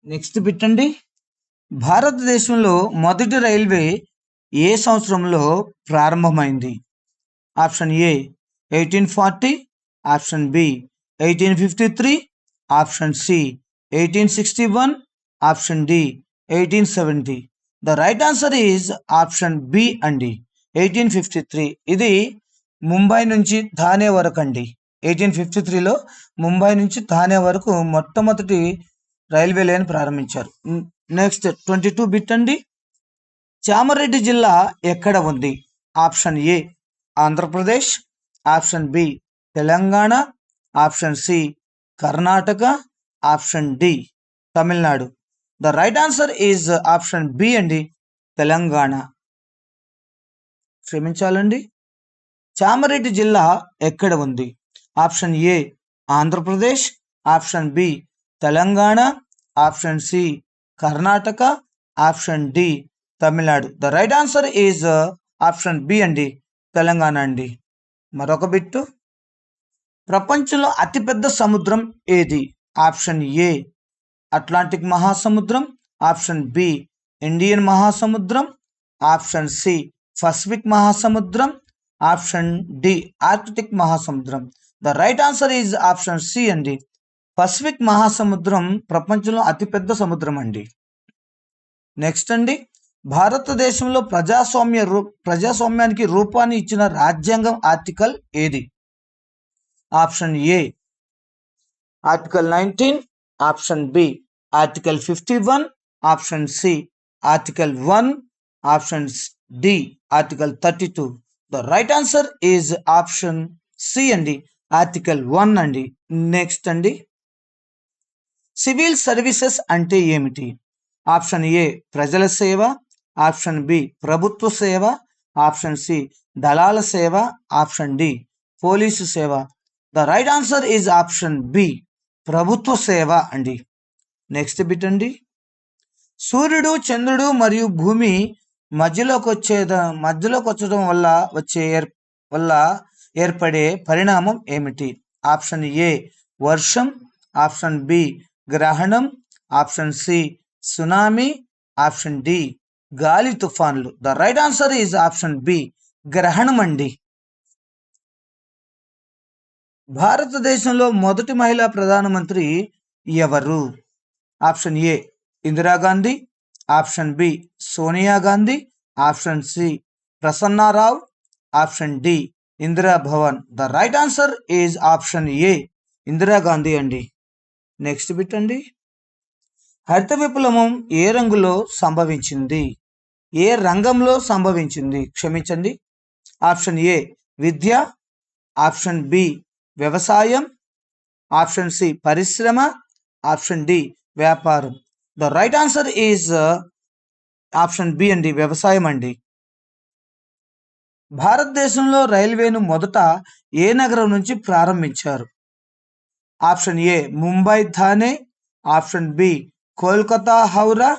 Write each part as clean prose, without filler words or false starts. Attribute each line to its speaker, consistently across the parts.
Speaker 1: Next పెట్టండి. భారతదేశంలో మొదటి రైల్వే ఏ సంవత్సరంలో ప్రారంభమైంది? Option A 1840, option B 1853, option C 1861, option D 1870. The right answer is option B అండి, 1853. ఇది ముంబై నుంచి థానే వరకు అండి. 1853లో ముంబై నుంచి థానే వరకు మొట్టమొదటి రైల్వే లైన్ ప్రారంభించారు. నెక్స్ట్ 22 బిట్ అండి. చామరెడ్డి జిల్లా ఎక్కడ ఉంది? Option A Andhra Pradesh, option B Telangana, option C Karnataka, option D Tamil Nadu. The right answer is option B అండి, తెలంగాణ. క్షమించాలండి. చామరెడ్డి జిల్లా ఎక్కడ ఉంది? Option A Andhra Pradesh, option B Telangana, option C Karnataka, option D Tamil Nadu. The right answer is option B అండి, తెలంగాణ అండి. మరొక బిట్టు. ప్రపంచంలో అతిపెద్ద సముద్రం ఏది? ఆప్షన్ ఏ అట్లాంటిక్ మహాసముద్రం, ఆప్షన్ బి ఇండియన్ మహాసముద్రం, ఆప్షన్ సి పసిఫిక్ మహాసముద్రం, ఆప్షన్ డి ఆర్కిటిక్ మహాసముద్రం. The right answer is option C అండి, పసిఫిక్ మహాసముద్రం ప్రపంచంలో అతిపెద్ద సముద్రం అండి. నెక్స్ట్ అండి. భారతదేశంలో ప్రజాస్వామ్యానికి రూపాన్ని ఇచ్చిన రాజ్యాంగం ఆర్టికల్ ఏది? Option A article 19, option B article 51, option C article 1, option D article 32. The right answer is option C అండి, ఆర్టికల్ 1 అండి. నెక్స్ట్ అండి. సివిల్ సర్వీసెస్ అంటే ఏమిటి? ఆప్షన్ ఏ ప్రజల సేవ, ఆప్షన్ బి ప్రభుత్వ సేవ, ఆప్షన్ సి దళాల సేవ, ఆప్షన్ డి పోలీసు సేవ. The right answer is option B ప్రభుత్వ సేవ అండి. నెక్స్ట్ బిట్ అండి. సూర్యుడు, చంద్రుడు మరియు భూమి మధ్యలోకి వచ్చడం వల్ల ఏర్పడే పరిణామం ఏమిటి? ఆప్షన్ ఏ వర్షం, ఆప్షన్ బి గ్రహణం, option C tsunami, option D గాలి తుఫాన్లు. The right answer is option B గ్రహణం అండి. భారతదేశంలో మొదటి మహిళా ప్రధానమంత్రి ఎవరు? Option A Indira Gandhi, option B Sonia Gandhi, option C Prasanna Rao, option D Indira Bhavan. The right answer is option A Indira Gandhi అండి. నెక్స్ట్ బిట్ అండి. హరిత విప్లవం ఏ రంగంలో సంభవించింది? క్షమించండి. ఆప్షన్ ఏ విద్య, ఆప్షన్ బి వ్యవసాయం, ఆప్షన్ సి పరిశ్రమ, ఆప్షన్ డి వ్యాపారం. The right answer is option B అండి, వ్యవసాయం అండి. భారతదేశంలో రైల్వేను మొదట ఏ నగరం నుంచి ప్రారంభించారు? Option A Mumbai Thane, option B Kolkata Howrah,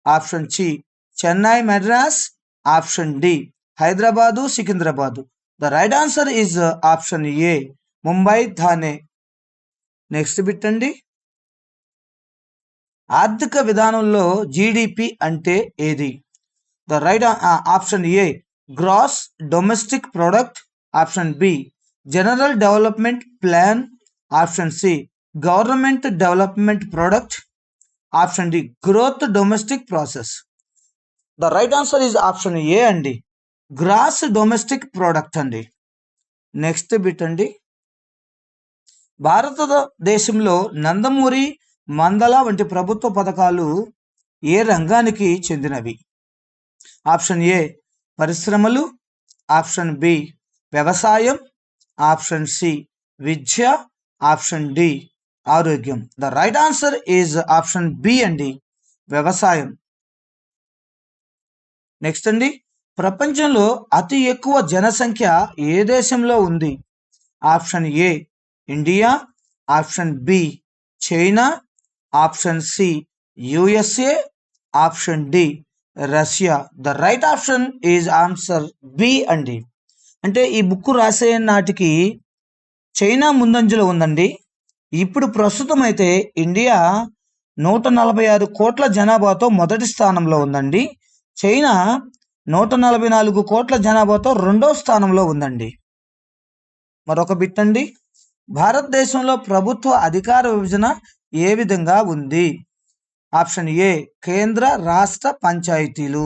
Speaker 1: option C Chennai Madras, option D Hyderabad Secunderabad. The right answer is option A Mumbai Thane. Next bit అండి. ఆర్థిక విధానంలో జీడిపి అంటే ఏది? The right option A gross domestic product, option B general development plan, option C government development product, option D growth domestic process. The right answer is option A అండి, gross domestic product అండి. Next bit అండి. భారతదేశంలో నందమూరి మందల వంటి ప్రభుత్వ పథకాలు ఏ రంగానికి చెందినవి? ఆప్షన్ ఏ పరిశ్రమలు, ఆప్షన్ బి వ్యవసాయం, ఆప్షన్ సి విద్య, ఆప్షన్ డి ఆరోగ్యం. The right answer is option B అండి, వ్యవసాయం. నెక్స్ట్ అండి. ప్రపంచంలో అతి ఎక్కువ జనసంఖ్య ఏ దేశంలో ఉంది? Option A India, option B China, option C USA, option D Russia. The right option is answer B అండి. అంటే ఈ బుక్ రాసే నాటికి చైనా ముందంజలో ఉందండి. ఇప్పుడు ప్రస్తుతం అయితే ఇండియా 146 కోట్ల జనాభాతో మొదటి స్థానంలో ఉందండి. చైనా 144 కోట్ల జనాభాతో రెండవ స్థానంలో ఉందండి. మరొక బిట్ అండి, భారతదేశంలో ప్రభుత్వ అధికార విభజన ఏ విధంగా ఉంది? ఆప్షన్ ఏ కేంద్ర రాష్ట్ర పంచాయతీలు,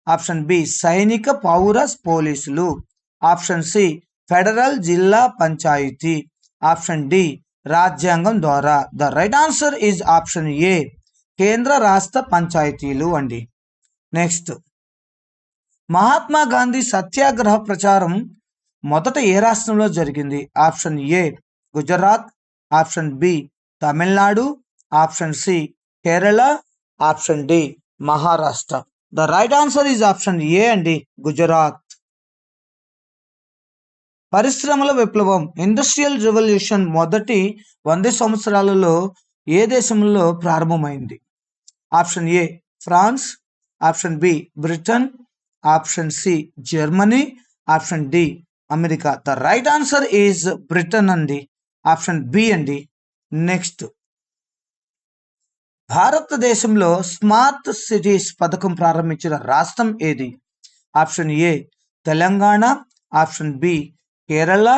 Speaker 1: ఆప్షన్ బి సైనిక పౌర పోలీసులు, ఆప్షన్ సి ఫెడరల్ జిల్లా పంచాయతీ, ఆప్షన్ డి రాజ్యాంగం ద్వారా. The right answer is option ఏ కేంద్ర రాష్ట్ర పంచాయతీలు అండి. నెక్స్ట్, మహాత్మా గాంధీ సత్యాగ్రహ ప్రచారం మొదట ఏ రాష్ట్రంలో జరిగింది? Option A Gujarat, option B Tamil Nadu, option C Kerala, option D Maharashtra. The right answer is option A అండి, గుజరాత్. పరిశ్రమల విప్లవం ఇండస్ట్రియల్ రెవల్యూషన్ మొదటి 100 సంవత్సరాలలో ఏ దేశంలో ప్రారంభమైంది? Option A France, option B Britain, option C Germany, option D America. The right answer is Britain అండి, option B అండి. నెక్స్ట్, భారతదేశంలో స్మార్ట్ సిటీస్ పథకం ప్రారంభించిన రాష్ట్రం ఏది? Option A Telangana, option B Kerala,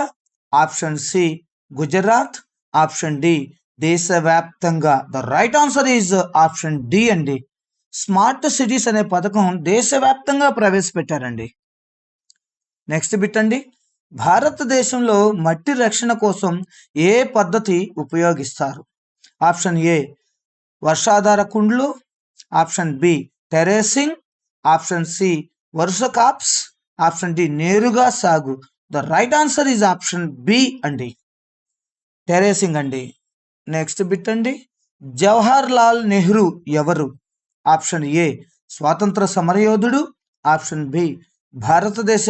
Speaker 1: option C Gujarat, option D దేశవ్యాప్తంగా. The right answer is option D అండి. Smart cities అనే పథకం దేశవ్యాప్తంగా ప్రవేశపెట్టారండి. నెక్స్ట్ బిట్ అండి, భారతదేశంలో మట్టి రక్షణ కోసం ఏ పద్ధతి ఉపయోగిస్తారు? ఆప్షన్ ఏ వర్షాధార కుండ్లు, option B terracing, option C వరుస కాప్స్, ఆప్షన్ డి నేరుగా సాగు. The right answer is option B అండి, టెరెసింగ్ అండి. నెక్స్ట్ బిట్ అండి, జవహర్ లాల్ నెహ్రూ ఎవరు? ఆప్షన్ ఏ స్వాతంత్ర సమరయోధుడు, ఆప్షన్ బి భారతదేశ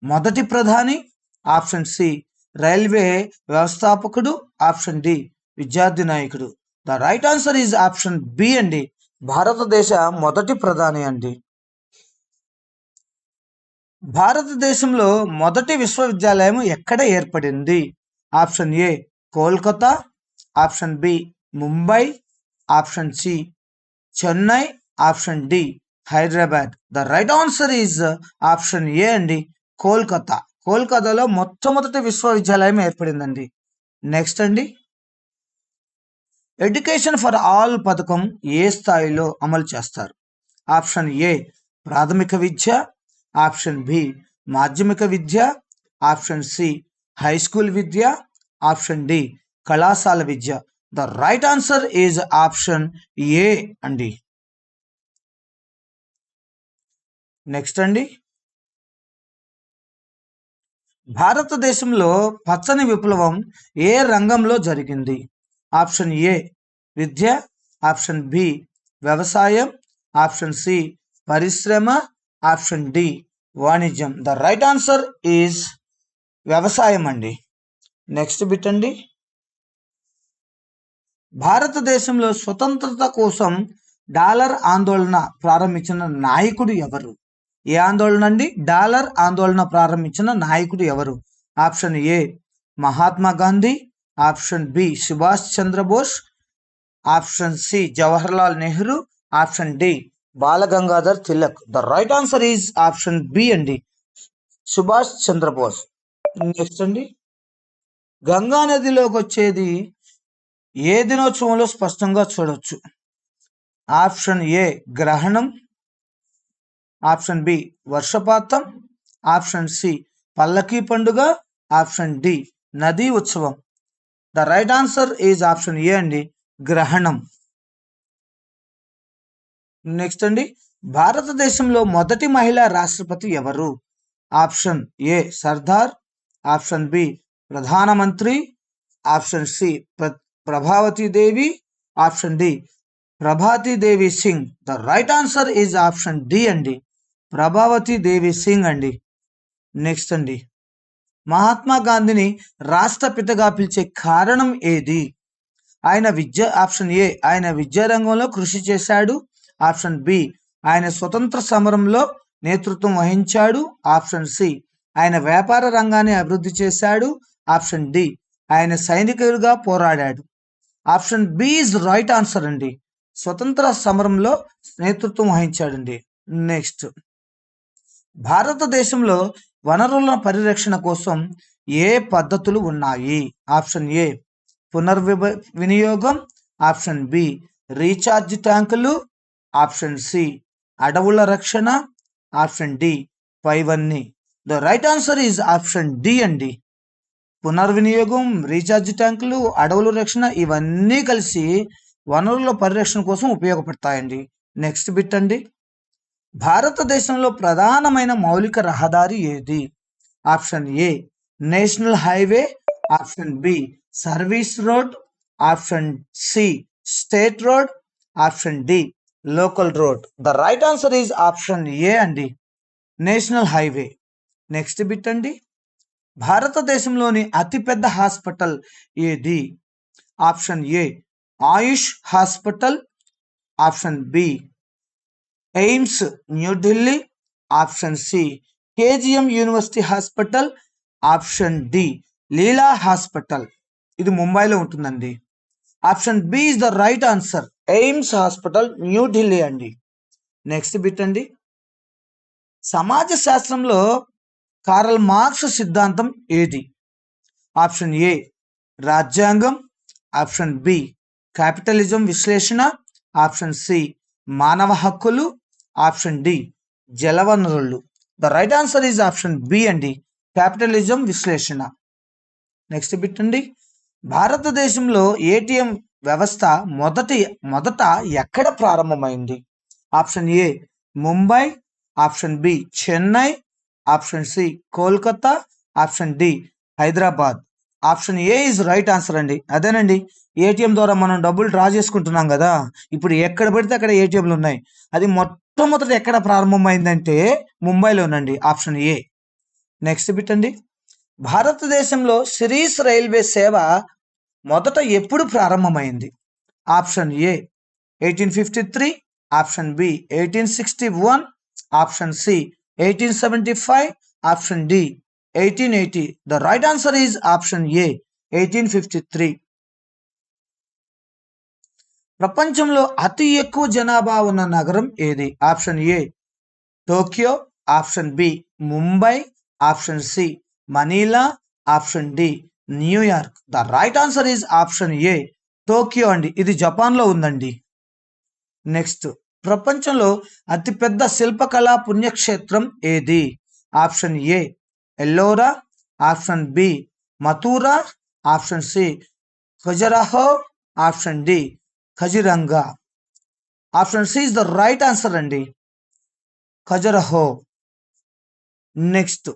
Speaker 1: మొదటి ప్రధాని, ఆప్షన్ సి రైల్వే వ్యవస్థాపకుడు, ఆప్షన్ డి విద్యార్థి నాయకుడు. The right answer is option B అండి, భారతదేశ మొదటి ప్రధాని అండి. భారతదేశంలో మొదటి విశ్వవిద్యాలయం ఎక్కడ ఏర్పడింది? Option A Kolkata, option B Mumbai, option C Chennai, option D Hyderabad. The right answer is option A అండి, కోల్కతా. కోల్కతాలో మొట్టమొదటి విశ్వవిద్యాలయం ఏర్పడిందండి. నెక్స్ట్ అండి, ఎడ్యుకేషన్ ఫర్ ఆల్ పథకం ఏ స్థాయిలో అమలు చేస్తారు? ఆప్షన్ ఏ ప్రాథమిక విద్య, ఆప్షన్ బి మాధ్యమిక విద్య, ఆప్షన్ సి హై స్కూల్ విద్య, ఆప్షన్ డి కళాశాల విద్య. The right answer is option A అండి. నెక్స్ట్ అండి, భారతదేశంలో పచ్చని విప్లవం ఏ రంగంలో జరిగింది? ఆప్షన్ ఏ విద్య, ఆప్షన్ బి వ్యవసాయం, ఆప్షన్ సి పరిశ్రమ, ఆప్షన్ డి వాణిజ్యం. ద రైట్ ఆన్సర్ ఈజ్ వ్యవసాయం అండి. నెక్స్ట్ బిట్ అండి, భారతదేశంలో స్వతంత్రత కోసం డాలర్ ఆందోళన ప్రారంభించిన నాయకుడు ఎవరు? ఏ ఆందోళన అండి? డాలర్ ఆందోళన ప్రారంభించిన నాయకుడు ఎవరు? Option A Mahatma Gandhi, option B Subhash Chandra Bose, option C Jawahar Lal Nehru, option D Balagangadhar Tilak. The right answer is option B అండి, సుభాష్ చంద్రబోస్. నెక్స్ట్ అండి, గంగా నదిలోకి వచ్చేది ఏ దినోత్సవంలో స్పష్టంగా చూడొచ్చు? ఆప్షన్ ఏ గ్రహణం, ఆప్షన్ బి వర్షపాతం, ఆప్షన్ సి పల్లకీ పండుగ, ఆప్షన్ డి నదీ ఉత్సవం. The right answer is option A అండి, గ్రహణం. నెక్స్ట్ అండి, భారతదేశంలో మొదటి మహిళా రాష్ట్రపతి ఎవరు? ఆప్షన్ ఏ సర్దార్, ఆప్షన్ బి ప్రధానమంత్రి, option C Prabhavati Devi, option D Prabhati Devi Singh. The right answer is option D అండి, ప్రభావతి దేవి సింగ్ అండి. నెక్స్ట్ అండి, మహాత్మా గాంధీని రాష్ట్రపితగా పిలిచే కారణం ఏది? ఆయన ఆప్షన్ ఏ ఆయన విద్యారంగంలో కృషి చేశాడు, ఆప్షన్ బి ఆయన స్వతంత్ర సమరంలో నేతృత్వం వహించాడు, ఆప్షన్ సి ఆయన వ్యాపార రంగాన్ని అభివృద్ధి చేశాడు, ఆప్షన్ డి ఆయన సైనికుడిగా పోరాడాడు. Option B is right answer అండి. స్వతంత్ర సమరంలో నేతృత్వం వహించాడండి. నెక్స్ట్, భారతదేశంలో వనరుల పరిరక్షణ కోసం ఏ పద్ధతులు ఉన్నాయి? ఆప్షన్ ఏ వినియోగం, ఆప్షన్ బి రీఛార్జ్ ట్యాంకులు, ఆప్షన్ సి అడవుల రక్షణ, ఆప్షన్ డి పైవన్నీ. The right answer is option D అండి. పునర్వినియోగం, రీఛార్జ్ ట్యాంకులు, అడవుల రక్షణ ఇవన్నీ కలిసి వనరుల పరిరక్షణ కోసం ఉపయోగపడతాయండి. నెక్స్ట్ బిట్ అండి, భారతదేశంలో ప్రధానమైన మౌలిక రహదారి ఏది? Option A national highway, option B service road, option C state road, option D local road. The right answer is option A అండి, నేషనల్ హైవే. నెక్స్ట్ బిట్ అండి, భారతదేశంలోని అతిపెద్ద హాస్పిటల్ ఏది? Option A Ayush hospital, option B AIIMS New Delhi, option C KGM university hospital, option D Leela hospital. ఇది ముంబైలో ఉంటుందండి. Option B is the right answer, AIIMS hospital New Delhi అండి. Next bit అండి, సమాజ శాస్త్రంలో కార్ల్ మార్క్స్ సిద్ధాంతం ఏది? ఆప్షన్ ఏ రాజ్యాంగం, ఆప్షన్ బి క్యాపిటలిజం విశ్లేషణ, ఆప్షన్ సి మానవ హక్కులు, ఆప్షన్ డి జలవనరులు. The right answer is option B అండి, క్యాపిటలిజం విశ్లేషణ. నెక్స్ట్ బిట్ అండి, భారతదేశంలో ఏటీఎం వ్యవస్థ మొదట ఎక్కడ ప్రారంభమైంది? Option A Mumbai, option B Chennai, option C Kolkata, option D Hyderabad. Option A is right answer అండి. అదేనండి, ఏటీఎం ద్వారా మనం డబ్బులు డ్రా చేసుకుంటున్నాం కదా, ఇప్పుడు ఎక్కడ పడితే అక్కడ ఏటీఎంలు ఉన్నాయి. అది మొట్టమొదట ఎక్కడ ప్రారంభమైందంటే ముంబైలోనండి, ఆప్షన్ ఏ. నెక్స్ట్ బిట్ అండి, భారతదేశంలో సిరీస్ రైల్వే సేవ మొదట ఎప్పుడు ప్రారంభమైంది? Option A 1853, option B 1861, option C 1875, option D 1880. The right answer is option A 1853. ప్రపంచంలో అతి ఎక్కువ జనాభా ఉన్న నగరం ఏది? Option A Tokyo, option B Mumbai, option C Manila, option D New York. The right answer is option A Tokyo అండి. ఇది జపాన్లో ఉందండి. నెక్స్ట్, ప్రపంచంలో అతిపెద్ద శిల్పకళా పుణ్యక్షేత్రం ఏది? Option A Ellora, option B Mathura, option C Khajuraho, option D Kaziranga. Option C is the right answer అండి, ఖజురాహో. నెక్స్ట్,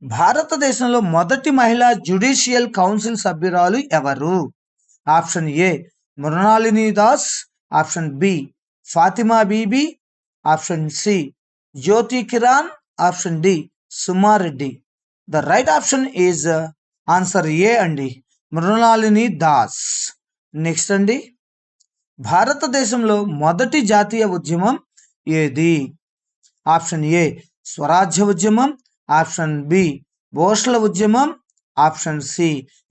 Speaker 1: భారతదేశంలో మొదటి మహిళా జ్యుడిషియల్ కౌన్సిల్ సభ్యురాలు ఎవరు? Option A Mrinalini Das, option B Fatima Bibi, option C Jyoti Kiran, option D Suma Reddy. The right option is answer A అండి, Mrinalini Das. Next అండి, భారతదేశంలో మొదటి జాతీయ ఉద్యమం ఏది? ఆప్షన్ ఏ స్వరాజ్య ఉద్యమం, ఆప్షన్ బి భోస్ల ఉద్యమం, ఆప్షన్ సి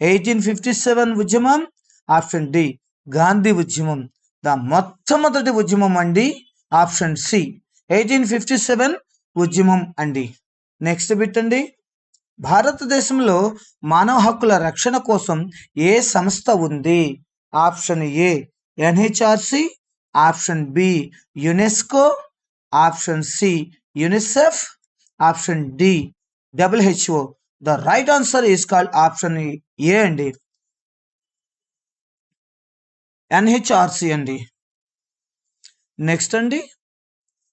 Speaker 1: 1857 ఉద్యమం, ఆప్షన్ డి గాంధీ ఉద్యమం. ద మొట్టమొదటి ఉద్యమం అండి, ఆప్షన్ సి 1857 ఉద్యమం అండి. నెక్స్ట్ బిట్ అండి, భారతదేశంలో మానవ హక్కుల రక్షణ కోసం ఏ సంస్థ ఉంది? Option A NHRC, option B UNESCO, option C UNICEF, option D WHO. The right answer is called option A అండి, ఎన్హెచ్ఆర్సి అండి. నెక్స్ట్ అండి,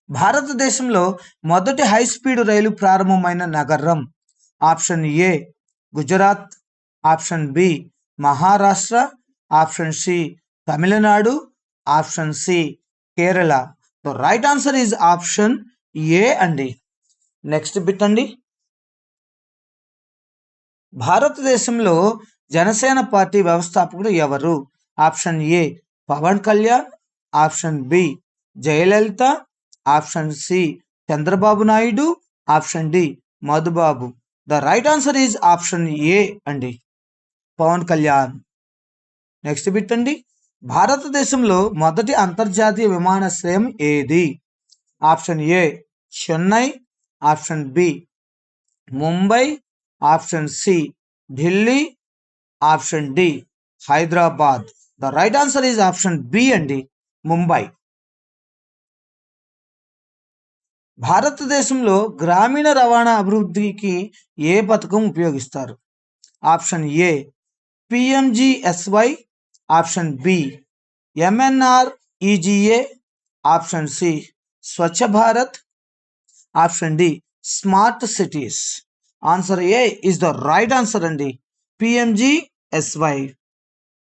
Speaker 1: భారతదేశంలో మొదటి హై స్పీడ్ రైలు ప్రారంభమైన నగరం? Option A Gujarat, option B Maharashtra, option C Tamil Nadu, option C Kerala. The right answer is option A అండి. Next bit అండి, భారతదేశంలో జనసేన పార్టీ వ్యవస్థాపకుడు ఎవరు? Option A Pavan Kalyan, option B Jayalalitha, option C Chandrababu Naidu, option D Madhubabu. The right answer is option A అండి, Pavan Kalyan. Next bit అండి, భారతదేశంలో మొదటి అంతర్జాతీయ విమానాశ్రయం ఏది? Option A Chennai, option B Mumbai, option C Delhi, option D Hyderabad. The right answer is option B అండి, ముంబై. భారతదేశంలో గ్రామీణ రవాణా అభివృద్ధికి ఏ పథకం ఉపయోగిస్తారు? Option A PMGSY, option B MNREGA, option C Swachh Bharat, option D smart cities. Answer A is the right answer అండి, PMGSY.